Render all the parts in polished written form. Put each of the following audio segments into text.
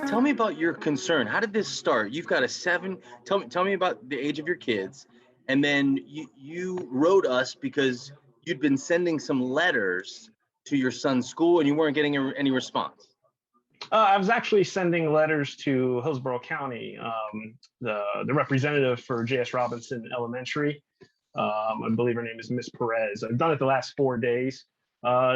Tell me about your concern. How did this start? You've got a seven. Tell me about the age of your kids, and then you wrote us because you'd been sending some letters to your son's school and you weren't getting any response. I was actually sending letters to Hillsborough County, the representative for J.S. Robinson Elementary. I believe her name is Miss Perez. I've done it the last 4 days,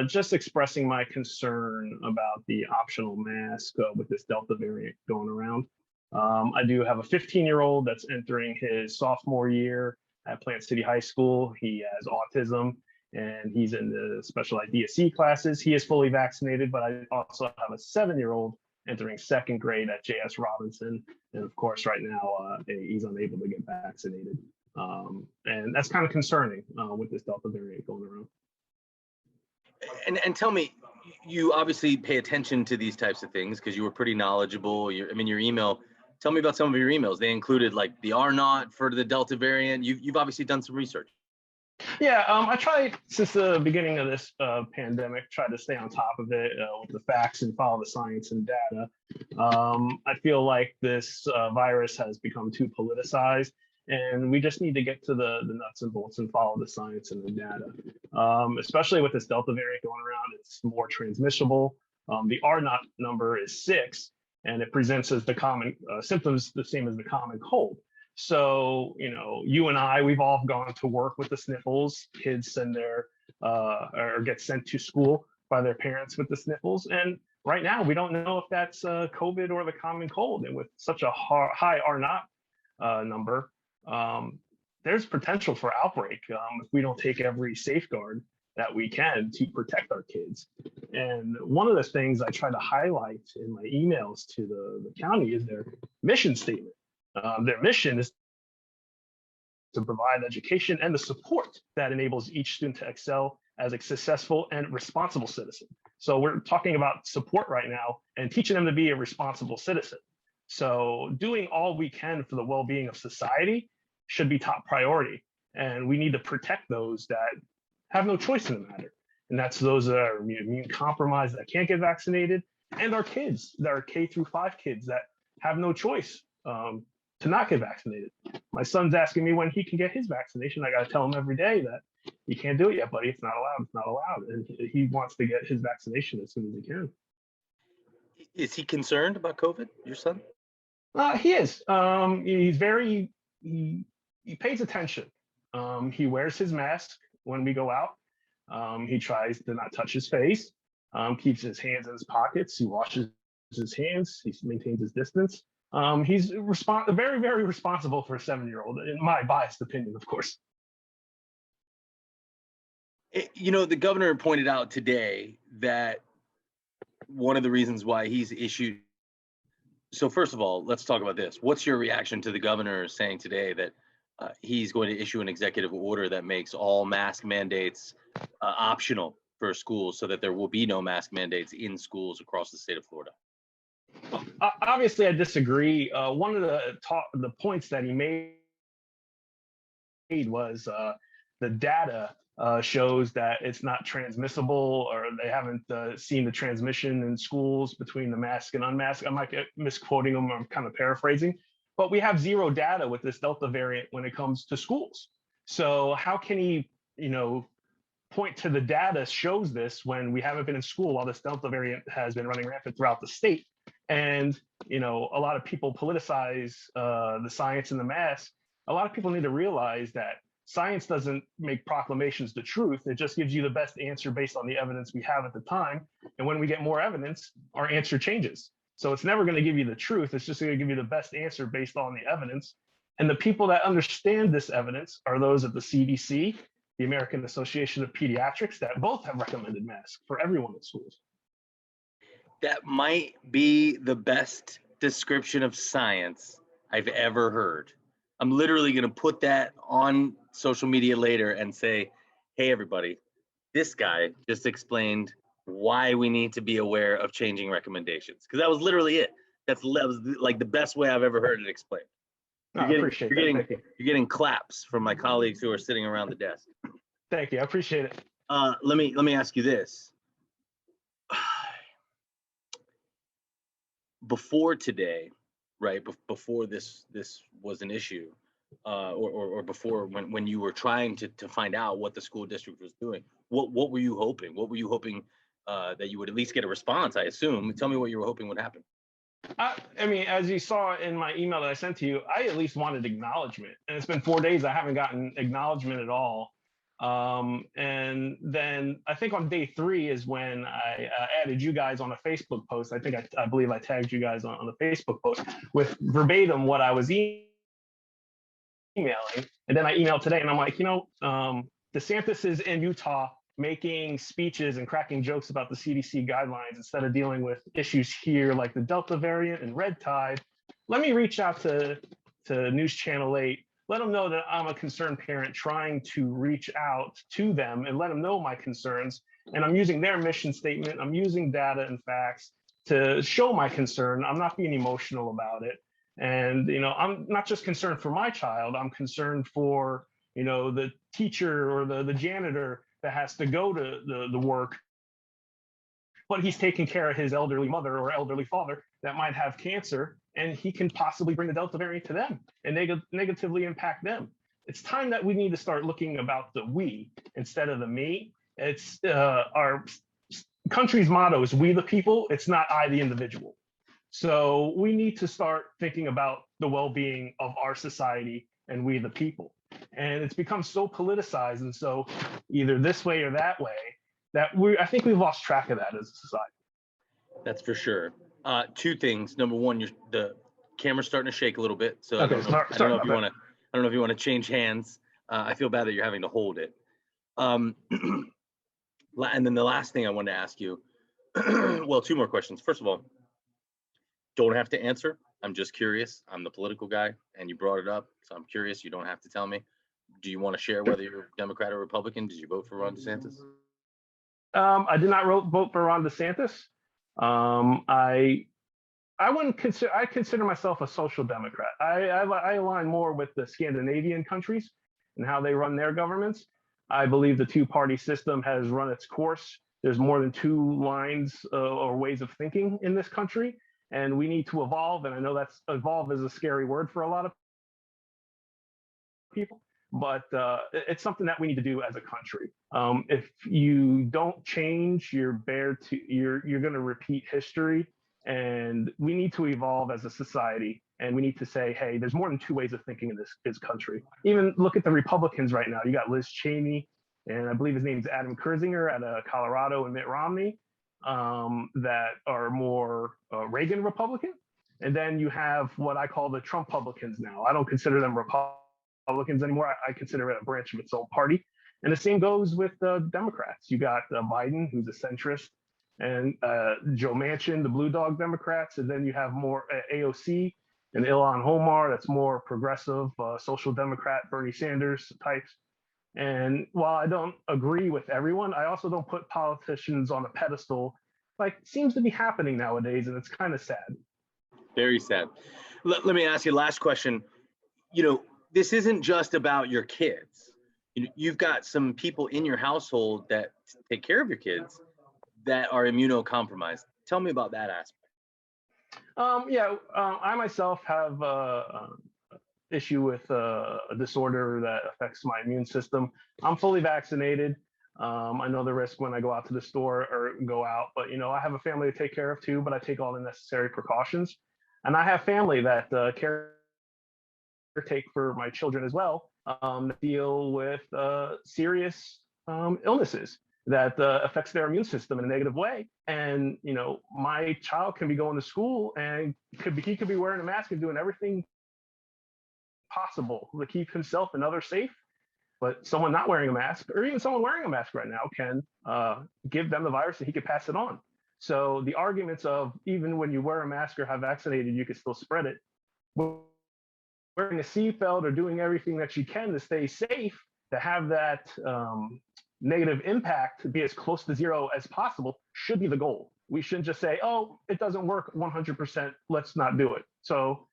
just expressing my concern about the optional mask with this Delta variant going around. I do have a 15-year-old that's entering his sophomore year at Plant City High School. He has autism and he's in the special ed DSE classes. He is fully vaccinated, but I also have a 7-year-old entering second grade at J.S. Robinson. And of course, right now, he's unable to get vaccinated. And that's kind of concerning with this Delta variant going around. And tell me, you obviously pay attention to these types of things because you were pretty knowledgeable. Your email. Tell me about some of your emails. They included like the R naught for the Delta variant. You've obviously done some research. Yeah, I tried since the beginning of this pandemic, tried to stay on top of it with the facts and follow the science and data. I feel like this virus has become too politicized, and we just need to get to the nuts and bolts and follow the science and the data. Especially with this Delta variant going around, it's more transmissible. The R naught number is 6, and it presents as the common symptoms the same as the common cold. So, you and I, we've all gone to work with the sniffles. Kids send their or get sent to school by their parents with the sniffles. And right now, we don't know if that's COVID or the common cold. And with such a high R naught number, there's potential for outbreak if we don't take every safeguard that we can to protect our kids. And one of the things I try to highlight in my emails to the county is their mission statement. Their mission is to provide education and the support that enables each student to excel as a successful and responsible citizen. So we're talking about support right now and teaching them to be a responsible citizen. So doing all we can for the well-being of society should be top priority. And we need to protect those that have no choice in the matter. And that's those that are immune compromised, that can't get vaccinated, and our kids that are K-5 kids that have no choice to not get vaccinated. My son's asking me when he can get his vaccination. I got to tell him every day that you can't do it yet, buddy. It's not allowed. It's not allowed. And he wants to get his vaccination as soon as he can. Is he concerned about COVID, your son? He is. He's very, he pays attention. He wears his mask when we go out. He tries to not touch his face, keeps his hands in his pockets. He washes his hands. He maintains his distance. He's very, very responsible for a 7-year-old, in my biased opinion, of course. The governor pointed out today that one of the reasons why he's issued. So first of all, let's talk about this. What's your reaction to the governor saying today that he's going to issue an executive order that makes all mask mandates optional for schools so that there will be no mask mandates in schools across the state of Florida? Obviously, I disagree. One of the points that he made was the data shows that it's not transmissible, or they haven't seen the transmission in schools between the mask and unmasked. I might get misquoting him, I'm kind of paraphrasing, but we have zero data with this Delta variant when it comes to schools. So how can he, point to the data shows this when we haven't been in school while this Delta variant has been running rampant throughout the state? And, a lot of people politicize the science and the mask. A lot of people need to realize that science doesn't make proclamations the truth. It just gives you the best answer based on the evidence we have at the time. And when we get more evidence, our answer changes. So it's never going to give you the truth. It's just going to give you the best answer based on the evidence. And the people that understand this evidence are those at the CDC, the American Association of Pediatrics, that both have recommended masks for everyone in schools. That might be the best description of science I've ever heard. I'm literally going to put that on social media later and say, hey, everybody, this guy just explained why we need to be aware of changing recommendations. Because that was literally it. That was like the best way I've ever heard it explained. You're getting claps from my colleagues who are sitting around the desk. Thank you. I appreciate it. Let me ask you this. Before today, right? Before this was an issue, or before when you were trying to find out what the school district was doing, what were you hoping? What were you hoping that you would at least get a response? I assume. Tell me what you were hoping would happen. I mean, as you saw in my email that I sent to you, I at least wanted acknowledgement, and it's been 4 days. I haven't gotten acknowledgement at all. And then I think on day 3 is when I added you guys on a Facebook post. I think I believe I tagged you guys on the Facebook post with verbatim what I was emailing. And then I emailed today, and I'm like, DeSantis is in Utah making speeches and cracking jokes about the CDC guidelines instead of dealing with issues here like the Delta variant and red tide. Let me reach out to News Channel 8, let them know that I'm a concerned parent trying to reach out to them and let them know my concerns. And I'm using their mission statement. I'm using data and facts to show my concern. I'm not being emotional about it. And, I'm not just concerned for my child. I'm concerned for, the teacher or the janitor that has to go to the work, but he's taking care of his elderly mother or elderly father that might have cancer, and he can possibly bring the Delta variant to them and negatively impact them. It's time that we need to start looking about the we instead of the me. It's our country's motto is we the people. It's not I the individual. So we need to start thinking about the well-being of our society and we the people. And it's become so politicized and so either this way or that way that I think we've lost track of that as a society. That's for sure. 2 things. Number one, the camera's starting to shake a little bit, so Okay, I don't know if you want to change hands. I feel bad that you're having to hold it. And then the last thing I wanted to ask you, well, 2 more questions. First of all, don't have to answer. I'm just curious. I'm the political guy, and you brought it up, so I'm curious. You don't have to tell me. Do you want to share whether you're Democrat or Republican? Did you vote for Ron DeSantis? I did not vote for Ron DeSantis. I wouldn't consider. I consider myself a social democrat. I align more with the Scandinavian countries and how they run their governments. I believe the 2-party system has run its course. There's more than 2 lines or ways of thinking in this country, and we need to evolve. And I know that's evolve is a scary word for a lot of people, but it's something that we need to do as a country. If you don't change, you're going to repeat history, and we need to evolve as a society. And we need to say, hey, there's more than 2 ways of thinking in this country. Even look at the Republicans right now. You got Liz Cheney, and I believe his name's Adam Kersinger out of Colorado, and Mitt Romney, that are more Reagan Republican. And then you have what I call the Trump Republicans now. I don't consider them Republicans anymore. I consider it a branch of its own party. And the same goes with the Democrats. You got Biden, who's a centrist, and Joe Manchin, the Blue Dog Democrats. And then you have more AOC and Ilhan Omar, that's more progressive, social democrat, Bernie Sanders types. And while I don't agree with everyone, I also don't put politicians on a pedestal like seems to be happening nowadays. And it's kind of sad. Very sad. Let me ask you last question. This isn't just about your kids. You've got some people in your household that take care of your kids that are immunocompromised. Tell me about that aspect. I myself have issue with a disorder that affects my immune system. I'm fully vaccinated. I know the risk when I go out to the store or go out, but I have a family to take care of too, but I take all the necessary precautions. And I have family that take for my children as well, deal with serious illnesses that affects their immune system in a negative way. And my child can be going to school and he could be wearing a mask and doing everything possible to keep himself and others safe. But someone not wearing a mask, or even someone wearing a mask right now, can give them the virus and he could pass it on. So the arguments of even when you wear a mask or have vaccinated, you can still spread it. Wearing a seatbelt or doing everything that you can to stay safe, to have that negative impact to be as close to zero as possible should be the goal. We shouldn't just say, oh, it doesn't work 100%, let's not do it. So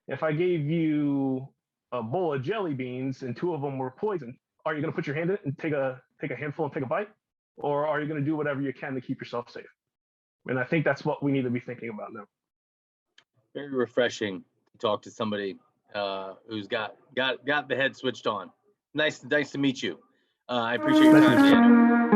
if I gave you a bowl of jelly beans and 2 of them were poison, are you going to put your hand in it and take a handful and take a bite, or are you going to do whatever you can to keep yourself safe? And I think that's what we need to be thinking about now. Very refreshing to talk to somebody who's got the head switched on. Nice to meet you. I appreciate your time, Dan.